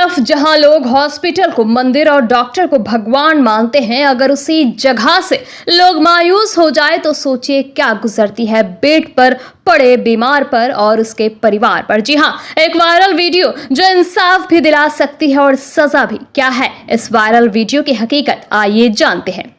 तरफ जहां लोग हॉस्पिटल को मंदिर और डॉक्टर को भगवान मानते हैं, अगर उसी जगह से लोग मायूस हो जाए तो सोचिए क्या गुजरती है बेड पर पड़े बीमार पर और उसके परिवार पर। जी हां, एक वायरल वीडियो जो इंसाफ भी दिला सकती है और सजा भी। क्या है इस वायरल वीडियो की हकीकत, आइए जानते हैं।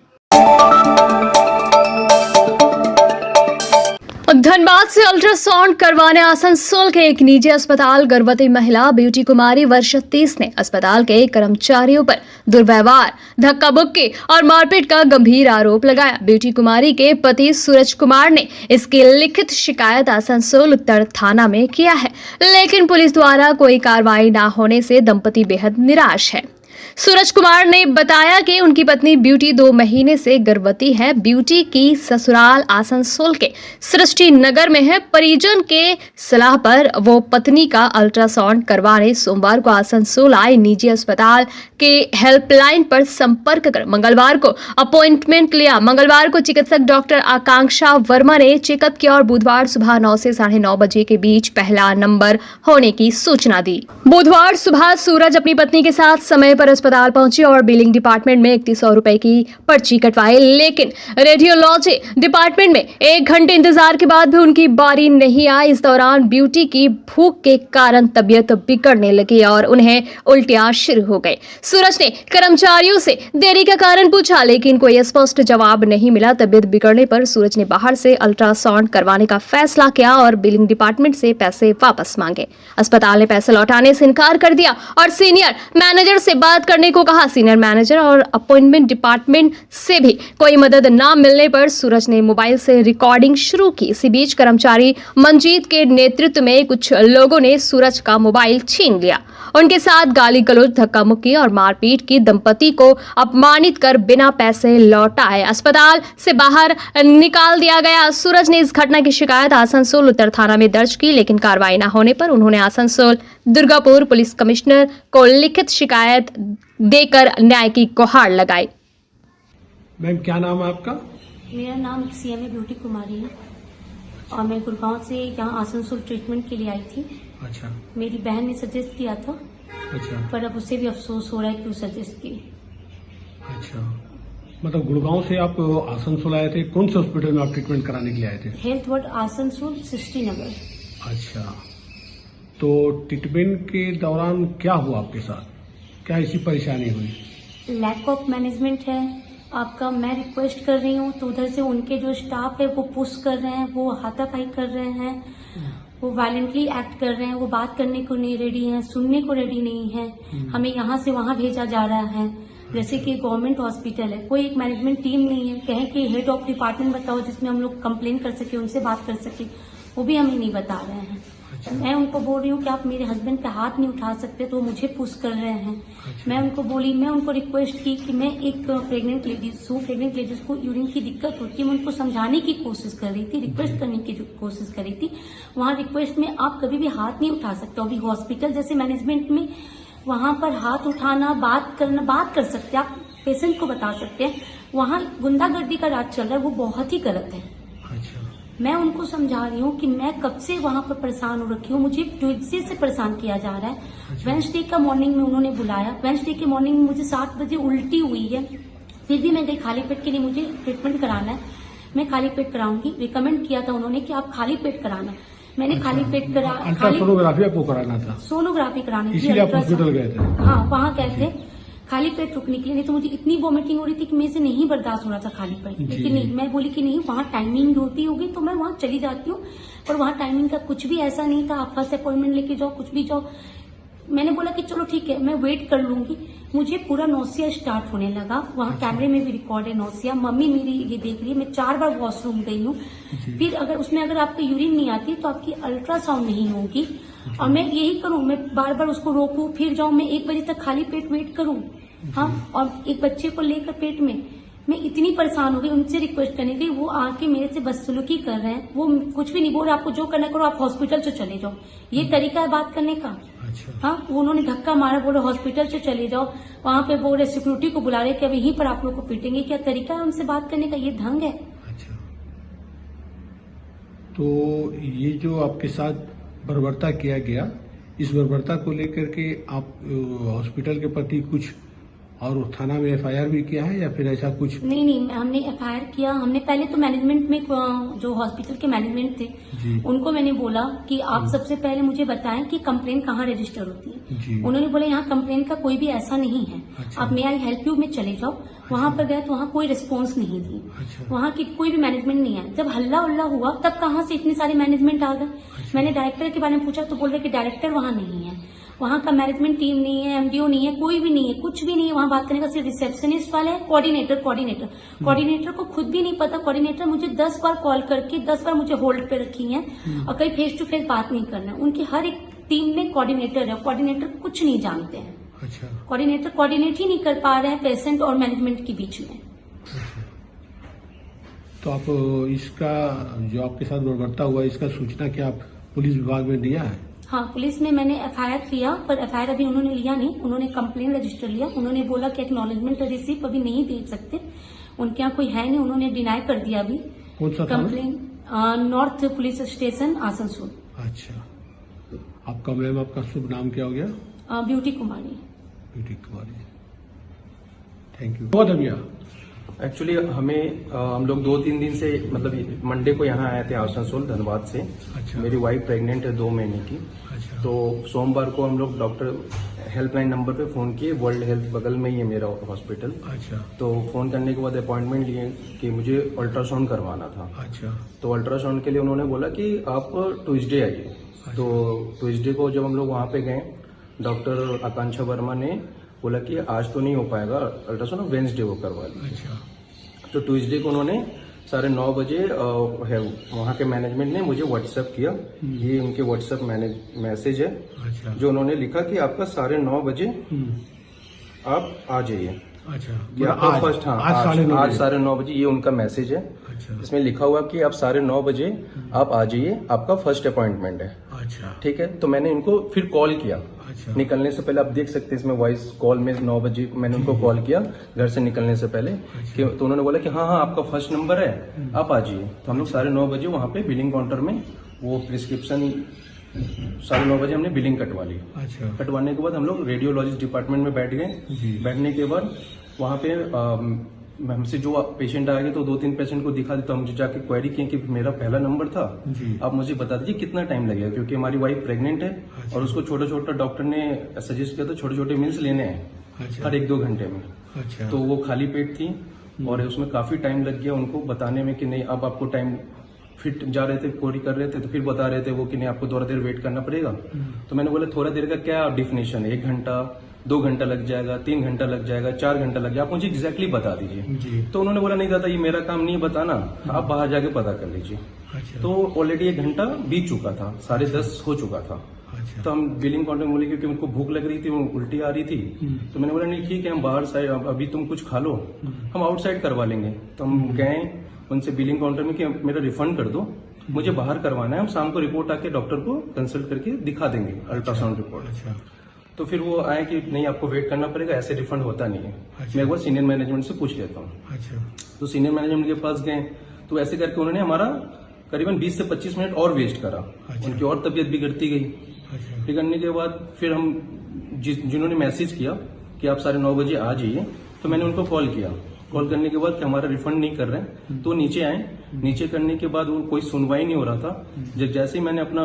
धनबाद से अल्ट्रासाउंड करवाने आसनसोल के एक निजी अस्पताल गर्भवती महिला ब्यूटी कुमारी वर्ष 30 ने अस्पताल के कर्मचारियों पर दुर्व्यवहार, धक्का मुक्की और मारपीट का गंभीर आरोप लगाया। ब्यूटी कुमारी के पति सूरज कुमार ने इसकी लिखित शिकायत आसनसोल उत्तर थाना में किया है, लेकिन पुलिस द्वारा कोई कार्रवाई न होने से दंपति बेहद निराश है। सूरज कुमार ने बताया कि उनकी पत्नी ब्यूटी 2 महीने से गर्भवती है। ब्यूटी की ससुराल आसनसोल के सृष्टि नगर में है। परिजन के सलाह पर वो पत्नी का अल्ट्रासाउंड करवाने सोमवार को आसनसोल आए। निजी अस्पताल के हेल्पलाइन पर संपर्क कर मंगलवार को अपॉइंटमेंट लिया। मंगलवार को चिकित्सक डॉक्टर आकांक्षा वर्मा ने चेकअप किया और बुधवार सुबह 9 से 9:30 बजे के बीच पहला नंबर होने की सूचना दी। बुधवार सुबह सूरज अपनी पत्नी के साथ समय पर अस्पताल पहुंचे और बिलिंग डिपार्टमेंट में 3100 रुपए की पर्ची कटवाई, लेकिन रेडियोलॉजी डिपार्टमेंट में 1 घंटे इंतजार के बाद भी उनकी बारी नहीं आई। इस दौरान ब्यूटी की भूख के कारण तबीयत बिगड़ने लगी और उन्हें उल्टियां शुरू हो गई। सूरज ने कर्मचारियों से देरी का कारण पूछा, लेकिन कोई स्पष्ट जवाब नहीं मिला। तबीयत बिगड़ने पर सूरज ने बाहर से अल्ट्रासाउंड करवाने का फैसला किया और बिलिंग डिपार्टमेंट से पैसे वापस मांगे। अस्पताल ने पैसे लौटाने से इनकार कर दिया और सीनियर मैनेजर से बात करने को कहा। सीनियर मैनेजर और अपॉइंटमेंट डिपार्टमेंट से भी कोई मदद न मिलने पर सूरज ने मोबाइल से रिकॉर्डिंग शुरू की। इसी बीच कर्मचारी मंजीत के नेतृत्व में कुछ लोगों ने सूरज का मोबाइल छीन लिया। उनके साथ गाली गलौज, धक्का मुक्की और मारपीट की। दंपति को अपमानित कर बिना पैसे लौटाए अस्पताल से बाहर निकाल दिया गया। सूरज ने इस घटना की शिकायत आसनसोल उत्तर थाना में दर्ज की, लेकिन कार्रवाई न होने पर उन्होंने आसनसोल दुर्गापुर पुलिस कमिश्नर को लिखित शिकायत देकर न्याय की गुहार लगाई। मैम, क्या नाम है आपका? मेरा नाम सीएमए ब्यूटी कुमारी है और मैं गुड़गांव से यहाँ आसनसोल ट्रीटमेंट के लिए आई थी। अच्छा। मेरी बहन ने सजेस्ट किया था। अच्छा। पर अब उससे भी अफसोस हो रहा है कि वो सजेस्ट की। अच्छा, मतलब गुड़गांव से आप आसनसोल आए थे, कौन से हॉस्पिटल में आप ट्रीटमेंट कराने के लिए आए थे? हेल्थ वर्ड आसनसोल सृष्टि नगर। अच्छा, तो ट्रीटमेंट के दौरान क्या हुआ आपके साथ? क्या ऐसी परेशानी हुई? लैक ऑफ मैनेजमेंट है आपका। मैं रिक्वेस्ट कर रही हूँ तो उधर से उनके जो स्टाफ है वो पुश कर रहे हैं, वो हाथापाई कर रहे हैं, वो वायलेंटली एक्ट कर रहे हैं, वो बात करने को नहीं रेडी हैं, सुनने को रेडी नहीं है। हमें यहाँ से वहाँ भेजा जा रहा है। जैसे कि गवर्नमेंट हॉस्पिटल है, कोई एक मैनेजमेंट टीम नहीं है। कहें कि हेड ऑफ डिपार्टमेंट बताओ जिसमें हम लोग कंप्लेन कर सके, उनसे बात कर सके, वो भी हमें नहीं बता रहे हैं। अच्छा। मैं उनको बोल रही हूँ कि आप मेरे हस्बैंड पे हाथ नहीं उठा सकते, तो मुझे पुश कर रहे हैं। अच्छा। मैं उनको रिक्वेस्ट की कि मैं एक प्रेग्नेंट लेडीज हूँ, प्रेग्नेंट लेडीज को यूरिन की दिक्कत होती है। मैं उनको समझाने की कोशिश कर रही थी, रिक्वेस्ट करने की कोशिश कर रही थी। वहाँ रिक्वेस्ट में आप कभी भी हाथ नहीं उठा सकते। अभी हॉस्पिटल जैसे मैनेजमेंट में वहाँ पर हाथ उठाना, बात कर सकते हैं, आप पेशेंट को बता सकते हैं। वहाँ गुंडागर्दी का राज चल रहा है, वो बहुत ही गलत है। अच्छा। मैं उनको समझा रही हूँ कि मैं कब से वहाँ पर परेशान हो रखी हूँ, मुझे ट्यूसडे से परेशान किया जा रहा है। अच्छा। वेडनेसडे का मॉर्निंग में उन्होंने बुलाया। वेडनेसडे के मॉर्निंग में मुझे 7 बजे उल्टी हुई है, फिर भी मैं गई खाली पेट के लिए। मुझे ट्रीटमेंट कराना है, मैं खाली पेट कराऊंगी। रिकमेंड किया था उन्होंने कि आप खाली पेट कराना। मैंने खाली पेट करा। अल्ट्रासोनोग्राफी आपको कराना था? सोनोग्राफी करानी थी, इसलिए आप हॉस्पिटल गए थे? हाँ, वहाँ गए थे खाली पेट रुकने के लिए। नहीं तो मुझे इतनी वॉमिटिंग हो रही थी कि मेरे से नहीं बर्दाश्त हो रहा था खाली पेट। लेकिन नहीं, मैं बोली कि नहीं, वहाँ टाइमिंग होती होगी तो मैं वहाँ चली जाती हूँ। पर वहाँ टाइमिंग का कुछ भी ऐसा नहीं था, आप फर्स्ट अपॉइंटमेंट लेके जाओ, कुछ भी जाओ। मैंने बोला कि चलो ठीक है, मैं वेट कर लूंगी। मुझे पूरा नौसिया स्टार्ट होने लगा। वहाँ कैमरे में भी रिकॉर्ड है नौसिया। मम्मी मेरी ये देख रही है। मैं 4 बार वॉशरूम गई हूँ। फिर अगर उसमें अगर आपकी यूरिन नहीं आती तो आपकी अल्ट्रासाउंड नहीं होगी। और मैं यही करूँ, मैं बार बार उसको रोकूं, फिर जाऊँ, मैं 1 बजे तक खाली पेट वेट करूँ। हाँ, और एक बच्चे को लेकर पेट में मैं इतनी परेशान हो गई। उनसे रिक्वेस्ट करने गई, वो आके मेरे से बदसलूकी कर रहे हैं। वो कुछ भी नहीं बोल रहे, आपको जो करना करो, आप हॉस्पिटल से चले जाओ। ये तरीका है बात करने का? अच्छा। हाँ, उन्होंने धक्का मारा, बोले हॉस्पिटल से चले जाओ। वहाँ पे बोल रहे सिक्योरिटी को बुला रहे कि अब यहीं पर आप लोग को पीटेंगे। क्या तरीका है उनसे बात करने का? ये ढंग है? अच्छा, तो ये जो आपके साथ बर्बरता किया गया, इस बर्बरता को लेकर के आप हॉस्पिटल के प्रति कुछ और थाना में एफआईआर भी किया है या फिर ऐसा कुछ? नहीं, हमने एफआईआर किया। हमने पहले तो मैनेजमेंट में, जो हॉस्पिटल के मैनेजमेंट थे जी। उनको मैंने बोला कि आप सबसे पहले मुझे बताएं कि कंप्लेन कहाँ रजिस्टर होती है। जी। उन्होंने बोला यहाँ कंप्लेन का कोई भी ऐसा नहीं है। अच्छा। आप मे आई हेल्प यू में चले जाओ। वहां पर गए तो वहाँ कोई रिस्पॉन्स नहीं दी। अच्छा। वहाँ की कोई भी मैनेजमेंट नहीं है। जब हल्ला उल्ला हुआ तब कहाँ से इतने सारे मैनेजमेंट आ गए। मैंने डायरेक्टर के बारे में पूछा तो बोल रहे कि डायरेक्टर वहाँ नहीं है, वहाँ का मैनेजमेंट टीम नहीं है, एमडीओ नहीं है, कोई भी नहीं है, कुछ भी नहीं है। वहाँ बात करने का सिर्फ रिसेप्शनिस्ट वाले है, कोऑर्डिनेटर को खुद भी नहीं पता। कोऑर्डिनेटर मुझे 10 बार कॉल करके 10 बार मुझे होल्ड पे रखी है और कहीं फेस टू फेस बात नहीं करना है। उनकी हर एक टीम में कोऑर्डिनेटर है, कोऑर्डिनेटर कुछ नहीं जानते हैं। अच्छा। कोऑर्डिनेटर कोऑर्डिनेट ही नहीं कर पा रहे हैं पेशेंट और मैनेजमेंट के बीच में। तो आप इसका जो आपके साथ बर्बरता हुआ इसका सूचना क्या आप पुलिस विभाग में दिया है? हाँ, पुलिस में मैंने एफआईआर किया, पर एफआईआर अभी उन्होंने लिया नहीं। उन्होंने कंप्लेन रजिस्टर लिया। उन्होंने बोला कि एक्नॉलेजमेंट रिसीप अभी नहीं दे सकते, उनके यहाँ कोई है नहीं। उन्होंने डिनाई कर दिया अभी। कौन सा थाना? Complain north police station Asansol. अच्छा। आपका मैम आपका शुभ नाम क्या हो गया? Beauty Kumari. Beauty Kumari, thank you. बहुत भैया। एक्चुअली हम लोग 2-3 दिन से, मतलब मंडे को यहाँ आए थे आसनसोल धनबाद से। अच्छा। मेरी वाइफ प्रेग्नेंट है 2 महीने की। अच्छा। तो सोमवार को हम लोग डॉक्टर हेल्पलाइन नंबर पे फोन किए। वर्ल्ड हेल्थ बगल में ही है मेरा हॉस्पिटल। अच्छा। तो फोन करने के बाद अपॉइंटमेंट लिए कि मुझे अल्ट्रासाउंड करवाना था। अच्छा। तो अल्ट्रासाउंड के लिए उन्होंने बोला कि आप ट्यूसडे आइए। तो ट्यूसडे को जब हम लोग वहाँ पे गए, डॉक्टर आकांक्षा वर्मा ने बोला कि आज तो नहीं हो पाएगा अल्ट्रासाउंड, वेंसडे को करवा लीजिए। अच्छा। तो ट्यूसडे को उन्होंने 9:30 बजे है वहाँ के मैनेजमेंट ने मुझे व्हाट्सएप किया। ये उनके व्हाट्सएप मैसेज है। अच्छा। जो उन्होंने लिखा कि आपका 9:30 बजे आप आ जाइए। अच्छा। कि आपका फर्स्ट, हाँ, आज 9:30 बजे, ये उनका मैसेज है। अच्छा। इसमें लिखा हुआ कि आप 9:30 बजे आप आ जाइए, आपका फर्स्ट अपॉइंटमेंट है। अच्छा। ठीक है। तो मैंने इनको फिर कॉल किया। अच्छा। निकलने से पहले आप देख सकते हैं इसमें वॉइस कॉल में 9 बजे मैंने उनको कॉल किया घर से निकलने से पहले। कि तो उन्होंने बोला कि हाँ आपका फर्स्ट नंबर है, आप आ जाइए। तो हम लोग 9:30 बजे वहाँ पे बिलिंग काउंटर में वो प्रिस्क्रिप्शन 9:30 बजे हमने बिलिंग कटवा ली। अच्छा। कटवाने के बाद हम लोग रेडियोलॉजिस्ट डिपार्टमेंट में बैठ गए। जी। बैठने के बाद वहाँ पे हमसे जो पेशेंट आएंगे तो 2-3 पेशेंट को दिखा देता हूँ। मुझे जाके क्वेरी की कि मेरा पहला नंबर था, जी। आप मुझे बता दीजिए कितना टाइम लगेगा, क्योंकि हमारी वाइफ प्रेग्नेंट है। अच्छा। और उसको छोटा छोटा डॉक्टर ने सजेस्ट किया था छोटे छोटे मील्स लेने हैं अच्छा। हर 1-2 घंटे में। अच्छा। तो वो खाली पेट थी और उसमें काफी टाइम लग गया उनको बताने में कि नहीं अब आपको टाइम, फिट जा रहे थे, कोरी कर रहे थे तो फिर बता रहे थे वो कि नहीं आपको थोड़ा देर वेट करना पड़ेगा। तो मैंने बोला थोड़ा देर का क्या डिफिनेशन है, 1 घंटा, 2 घंटा लग जाएगा, 3 घंटा लग जाएगा, 4 घंटा लग जाएगा, आप मुझे एग्जैक्टली बता दीजिए। जी। तो उन्होंने बोला नहीं दादा ये मेरा काम नहीं बताना, आप बाहर जाके पता कर लीजिए। अच्छा। तो ऑलरेडी 1 घंटा बीत चुका था, 10:30 हो चुका था। अच्छा। तो हम बिलिंग काउंटर में बोले क्योंकि उनको भूख लग रही थी, वो उल्टी आ रही थी। तो मैंने बोला नहीं ठीक है हम बाहर साइड, अभी तुम कुछ खा लो, हम आउटसाइड करवा लेंगे। तो हम गए उनसे बिलिंग काउंटर में कि मेरा रिफंड कर दो, मुझे बाहर करवाना है, हम शाम को रिपोर्ट आके डॉक्टर को कंसल्ट करके दिखा देंगे अल्ट्रासाउंड रिपोर्ट। अच्छा। तो फिर वो आए कि नहीं आपको वेट करना पड़ेगा, ऐसे रिफंड होता नहीं है। अच्छा। मैं एक बार सीनियर मैनेजमेंट से पूछ लेता हूँ। अच्छा। तो सीनियर मैनेजमेंट के पास गए तो ऐसे करके उन्होंने हमारा करीबन 20 से 25 मिनट और वेस्ट करा। अच्छा। उनकी और तबीयत बिगड़ती गई। अच्छा। बिगड़ने के बाद फिर हम जिन्होंने मैसेज किया कि आप 9:30 बजे आ जाइए, तो मैंने उनको कॉल किया। कॉल करने के बाद कि हमारा रिफंड नहीं कर रहे हैं, तो नीचे आए। नीचे करने के बाद वो कोई सुनवाई नहीं हो रहा था। जब जैसे ही मैंने अपना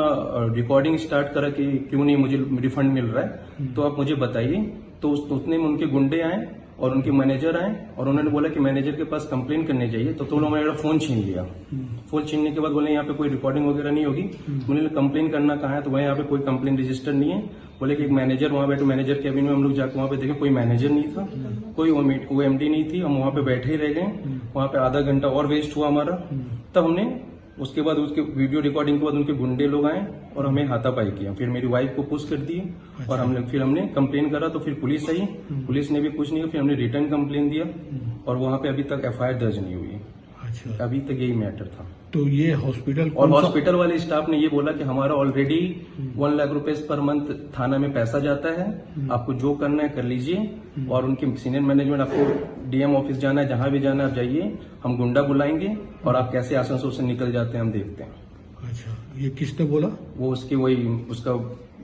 रिकॉर्डिंग स्टार्ट करा कि क्यों नहीं मुझे रिफंड मिल रहा है, तो आप मुझे बताइए। तो उतने में उनके गुंडे आए और उनके मैनेजर आए और उन्होंने बोला कि मैनेजर के पास कंप्लेन करने चाहिए। तो उन्होंने मेरा फोन छीन लिया। फोन छीनने के बाद बोले यहाँ पे कोई रिकॉर्डिंग वगैरह नहीं होगी। बोले कंप्लेन करना कहाँ है, तो वहाँ यहाँ पे कोई कंप्लेन रजिस्टर नहीं है। बोले कि एक मैनेजर वहाँ बैठे, मैनेजर कैबिन में हम लोग जाकर वहाँ पे देखे कोई मैनेजर नहीं था, कोई OMD नहीं थी। हम वहाँ पे बैठे ही रह गए। वहाँ पे आधा घंटा और वेस्ट हुआ हमारा। तब हमने उसके बाद उसके वीडियो रिकॉर्डिंग के बाद उनके गुंडे लोग आए और हमें हाथापाई किया। फिर मेरी वाइफ को पुश कर दिए और हमने कंप्लेन करा। तो फिर पुलिस आई, पुलिस ने भी कुछ नहीं किया। फिर हमने रिटर्न कंप्लेन दिया और वहाँ पे अभी तक FIR दर्ज नहीं हुई। अच्छा। अभी तक यही मैटर था। तो ये हॉस्पिटल और हॉस्पिटल वाले स्टाफ ने ये बोला कि हमारा ऑलरेडी 1 लाख रुपए पर मंथ थाना में पैसा जाता है, आपको जो करना है कर लीजिए। और उनकी सीनियर मैनेजमेंट, आपको DM ऑफिस जाना है, जहां भी जाना है आप जाइए, हम गुंडा बुलाएंगे और आप कैसे आसनसोल से निकल जाते हैं हम देखते हैं। अच्छा। ये किसने बोला? वो उसकी वही उसका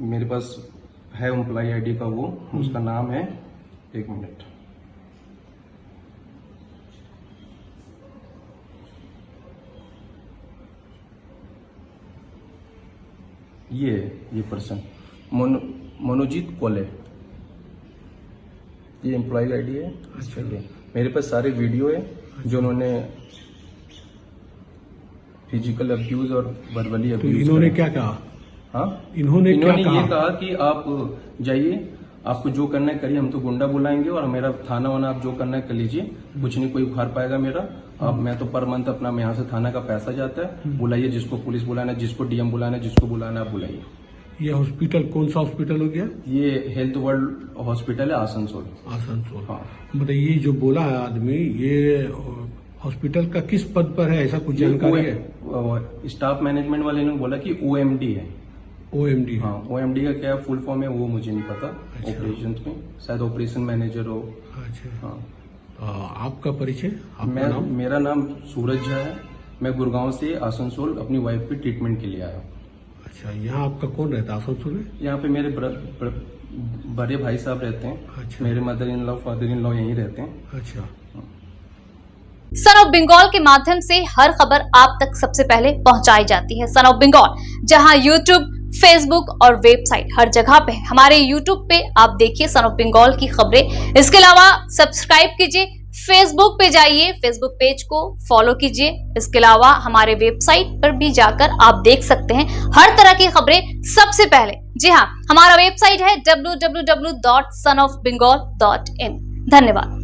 मेरे पास है एम्प्लॉय आईडी का, वो उसका नाम है, एक मिनट, ये पर्सन मनोजीत कोले, ये एम्प्लॉय आईडी है। अच्छा। ये मेरे पास सारे वीडियो है जो उन्होंने फिजिकल अब्यूज और वर्बली तो अब्यूज। इन्होंने क्या कहा? हाँ, इन्होंने क्या ये कहा? कहा कि आप जाइए, आपको जो करना है करिए, हम तो गुंडा बुलाएंगे और मेरा थाना वाना आप जो करना है कर लीजिए, कुछ नहीं कोई उखाड़ पाएगा मेरा। अब मैं तो पर मंथ अपना यहाँ से थाना का पैसा जाता है, बुलाइए जिसको पुलिस बुलाना है, जिसको डीएम बुलाना है, जिसको बुलाना है आप बुलाइए। ये हॉस्पिटल कौन सा हॉस्पिटल हो गया? ये हेल्थ वर्ल्ड हॉस्पिटल है आसनसोल। आसनसोल। हाँ। मतलब ये जो बोला है आदमी, ये हॉस्पिटल का किस पद पर है, ऐसा कुछ जानकारी है? स्टाफ मैनेजमेंट वाले ने बोला कि ओएमडी है। ओएमडी? हाँ, ओएमडी का क्या फुल फॉर्म है वो मुझे नहीं पता। अच्छा। ऑपरेशन में शायद ऑपरेशन मैनेजर हो। अच्छा। हाँ। आपका परिचय? आपका नाम? मेरा नाम सूरज झा है। मैं गुड़गांव से आसनसोल अपनी वाइफ की ट्रीटमेंट के लिए आया हूँ। अच्छा, यहाँ आपका कौन रहता है आसनसोल में? यहाँ पे मेरे बड़े भाई साहब रहते हैं। अच्छा। मेरे mother in law father in law यहीं रहते हैं। अच्छा। सन ऑफ बंगाल के माध्यम से हर खबर आप तक सबसे पहले पहुंचाई जाती है। सन ऑफ बंगाल, जहां यूट्यूब, फेसबुक और वेबसाइट हर जगह पे है। हमारे यूट्यूब पे आप देखिए सन ऑफ बंगाल की खबरें। इसके अलावा सब्सक्राइब कीजिए, फेसबुक पे जाइए, फेसबुक पेज को फॉलो कीजिए। इसके अलावा हमारे वेबसाइट पर भी जाकर आप देख सकते हैं हर तरह की खबरें सबसे पहले। जी हाँ, हमारा वेबसाइट है www.sonofbengal.in। धन्यवाद।